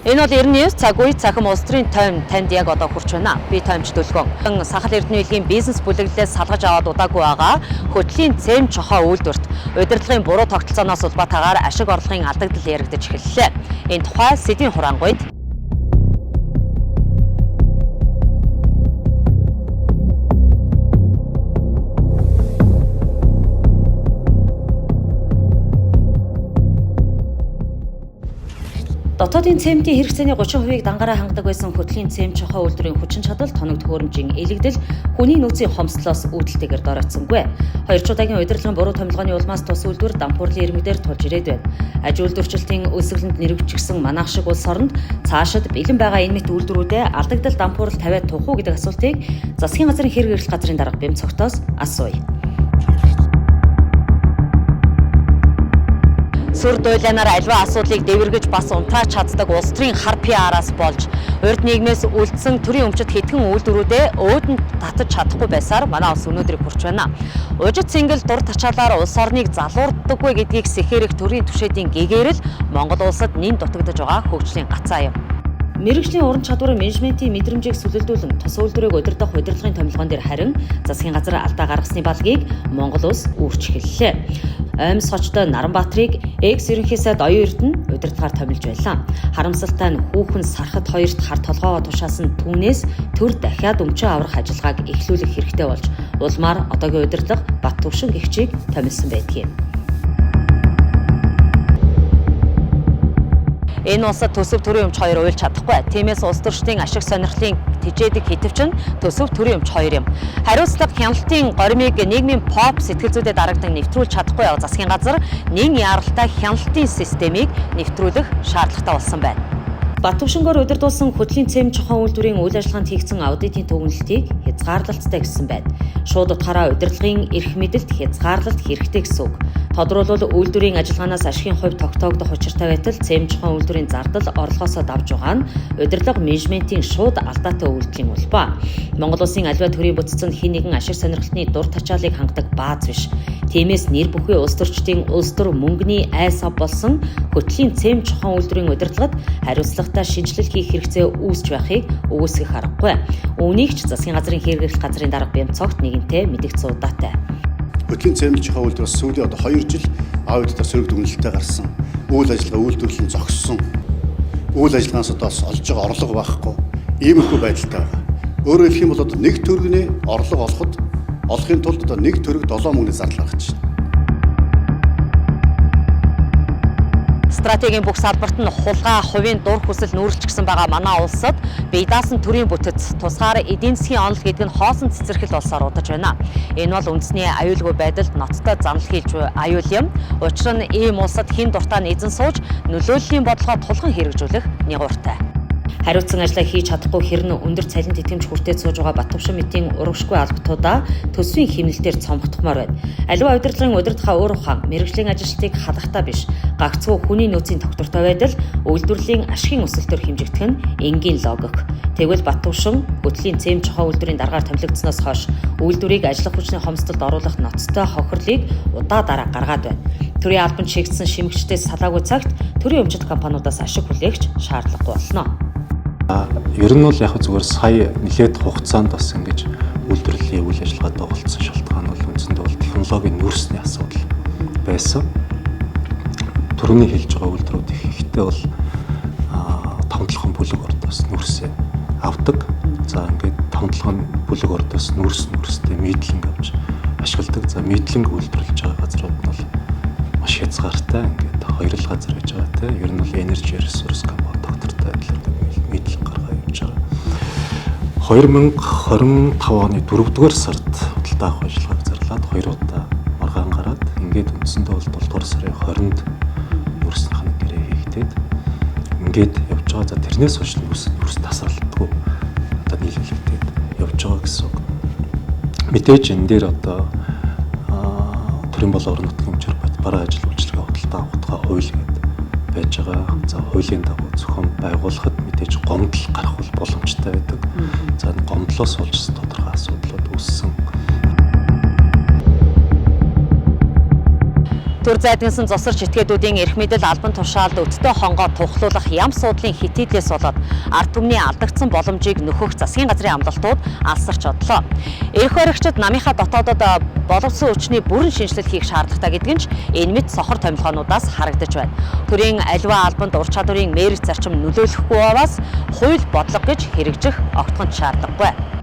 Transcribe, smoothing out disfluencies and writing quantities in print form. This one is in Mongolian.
Энэ бол 99 цаг үе цахим улс төрийн тойм танд яг одоо хүрч байна. Би тоймч Дөлгөн. Сахал Эрдэнэвлэгийн бизнес бүлэглэлээс салгаж аваад удаагүй байгаа хөтлийн цэм чохоо үйлдвэрт удирдлагын буруу тогтолцооноос улбаатаагаар ашиг орлогын алдагдал яригдж эхэллээ. Энэ тухай сэдвийн хураангуйд дотоодын цементийн хэрэгцээний 30%-ийг дангаараа хангадаг байсан хөтлийн цэм чохоо үйлдвэрийн хүчин чадал тоног төхөөрөмжийн илэгдэл хүний нөөцийн хомсдлоос үүдэлтэйгээр доройтсонгүй. Хоёр удаагийн удирдлагын буруу томилгооны улмаас тус үйлдвэр дампуурлын ирмэгдээр тулж ирээд байна. Аж үйлдвэрчлэлтийн өсөглөнд нэрвэгчсэн манайх шиг улс оронд цаашид бэлэн байгаа энэ мэт үйлдвэрүүдэд алдагдал дампуурал тавиад тух уу гэдэг асуултыг засгийн газрын хэрэг эрхлэх газрын дарга Бямц цогтоос асууя. Сүр дуйланаар аливаа асуудлыг дэвэргэж бас унтрааж чаддаг улс төрийн хар PR-аас болж урд нийгмээс үлдсэн төрийн өмчөд хэдхэн үйлдвэрүүдэд өөдөнд татаж чадахгүй байсаар манай улс өнөөдрийг хүрч байна. Ужид цэнгэл дур тачаалаар улс орныг залуурддаггүй гэдгийг сэхээрэх төрийн түвшээдийн гэгээрэл Монгол улсад нэн дутагдж байгаа хөгжлийн гацаа юм. Мэргэжлийн уран чадвар менежментийн мэдрэмжийг сүлэлдүүлэн тус үйлдвэрийг удирдах удирдлагын томилгоон дээр харин засгийн газар алдаа гаргасны балгийг Монгол улс үүрч эхэллээ. Аймс хочтой Наранбаатрыг экс ерөнхий сайд Оюун Эрдэнэ удирдлагаар томилж байлаа. Харамсалтай нь хүүхэн Сархат хоёрт хар толгоогоо тушаасан түүнээс төр дахиад өмчөө аврах ажиллагааг эхлүүлэх хэрэгтэй болж улмаар одоогийн удирдлага Баттүвшин гэгчийг томилсон байдгийг. Энэ улсад төсөв төрийн өмч хоёр уйлж чадахгүй. Тиймээс улс төрчдийн ашиг сонирхлын тэжээдэг хэтвчин төсөв төрийн өмч хоёр юм. Хариуцлага хяналтын горимыг нийгмийн поп сэтгэл зүйдэд дарагдан нэвтрүүлж чадахгүй байгаа засгийн газар нэн яаралтай хяналтын системийг нэвтрүүлэх шаардлагатай болсон байна. Баттүвшингоор удирдуулсан хөтлийн цэм чохоо үйлдвэрийн үйл ажиллагаанд хийгдсэн аудитын төгнөлтийг хязгаарлалттай гэсэн байна. Шууд утгаараа удирдлагын эрх мэдэлд хязгаарлалт хэрэгтэй гэсэн үг. Тодорхойлбол үйлдвэрийн ажиллагаанаас ашигын хувь тогтоогдох учиртай байтал цэм чохоо үйлдвэрийн зардал орлогоосоо давж байгаа нь удирдлага менежментийн шууд алдаатай үйлдэлийн улбаа. Монгол улсын аливаа төрийн бүтцэнд хэн нэгэн ашиг сонирхлын дур тачаалыг хангадаг бааз биш. Тиймээс нэр бүхий улс төрчдийн улс төр мөнгөний айсав болсон хөтлийн цэм чохоо үйлдвэрийн удирдлагад хариуцлагатай шинжилэл хийх хэрэгцээ үүсч байхыг үгүйсгэх аргагүй. Үүнийг ч засгийн газрын хэрэг эрхлэх газрын дарга Бямц цогт нэгэнтээ мэдгдсэн удаатай. Хөтлийн цэм чохоо үйлдвэрээс сүүлийн 2 жил аудитор сөрөг дүгнэлттэй гарсан. Үйл ажиллагаа үйлдвэрлэн зогссон. Үйл ажиллагаанаас олж байгаа орлого байхгүй. Иймэрхүү байдалтай байгаа. Өөрөөр хэлэх юм бол нэг төгрөгийн орлого олохын тулд нэг төгрөг 7 мөнгөний зардал гаргаж байна. Стратегийн бүх салбарт нь хулгай, хувийн дур хүсэл нүүрлчихсэн байгаа манай улсад бие даасан төрийн бүтэц, тусгаар эдийн засгийн онол гэдэг нь хоосон цэцэрлэгт улсаар удаж байна. Энэ бол үндэсний аюулгүй байдалд ноцтой занал хийлж аюул юм. Учир нь ийм улсад хэн дуртай нь эзэн сууж нөлөөллийн бодлогоо тулхан хэрэгжүүлэх нягууртай. Хариуцсан ажлаа хийж чадахгүй хэрнээ өндөр цалин тэтгэмж хүртээд сууж байгаа Баттүвшин мэтийн урагшгүй албатуудаа төсвийн хэмнэлтээр цомгдохмоор байна. Аливаа удирдлагын удирдахаа өөр ухаан, мэргэжлийн ажилчдыг хадахтаа биш, гагцхүү хүний нөөцийн тогтвортой байдал, үйлдвэрлэлийн ашигын өсөлтөөр хэмжигдэх нь энгийн логик. Тэгвэл Баттүвшин хөтлийн цэм чохоо үйлдвэрийн даргаар томилогдсноос хойш үйлдвэрийг ажиллах хүчний хомсдолд оруулах ноцтой хохирлыг удаа дараа гаргаад байна. Төрийн албанд шигдсэн шимэгчдээс салаагүй цагт төрийн өмчит компаниудаас ашиг хүлээгч шаардлагагүй болно. Ер нь бол яг зүгээр сая нэлээд хугацаанд бас ингэж үйлдвэрлэлийн үйл ажиллагаанд тоглолцсон шалтгаан бол үндсэндээ бол технологийн нүүрсний асуудал байсан. Төрөний хэлж байгаа үйлдвэрүүд ихтэй бол тавталхан бүлэг ордоос нүүрсээ авдаг. За ингээд тавталхан бүлэг ордоос нүүрстэй мэдлэг авч ашигладаг. За мэдлэг үйлдвэрлэж байгаа газрууд нь бол маш хязгаартай. Ингээд хоёр л газар байж байгаа те. Ер нь бол energy resource компани доктортой адилхан мэдлэг гаргаа явж байгаа. 2025 оны 4-р сард худалдаа авах ажиллагааг зарлаад 2 удаа маргаан гараад ингээд үндсэндээ бол 7-р сарын 20-нд нүүрснийх нь гэрээ хийгдээд ингээд явж байгаа. За тэрнээс хойш нүүрс тасралтгүй одоо нийлүүлэгдээд явж байгаа гэсэн үг. Мэдээж энэ дээр одоо төрийн болон орон нутгийн өмчөр хялбараа ажил үйлчилгээ худалдаа авах тухай хууль гэдэг байж байгаа. За хуулийн дагуу зөвхөн байгууллагад мэдээж гомдол гарах бол боломжтой байдаг. За гомдлоос болж тодорхой асуудлууд үүссэн. Төр зайдагсан зосорч этгээдүүдийн эрх мэдэл албан тушаалд өтдөө хонгоо тухлуулах ям суудлын хэтийдлээс болоод ард түмний алдагдсан боломжийг нөхөх засгийн газрын амлалтууд алсарч одлоо. Эрх баригчид намынхаа дотоодод боловсон хүчний бүрэн шинжилэл хийх шаардлагатай гэдэг нь ч энэ мэт сохор томилгоонуудаас харагдаж байна. Төрийн аливаа албанд ур чадварын мэрэг зарчим нөлөөлөхгүй бовоос хууль бодлого гэж хэрэгжих огтхон шаардлагагүй.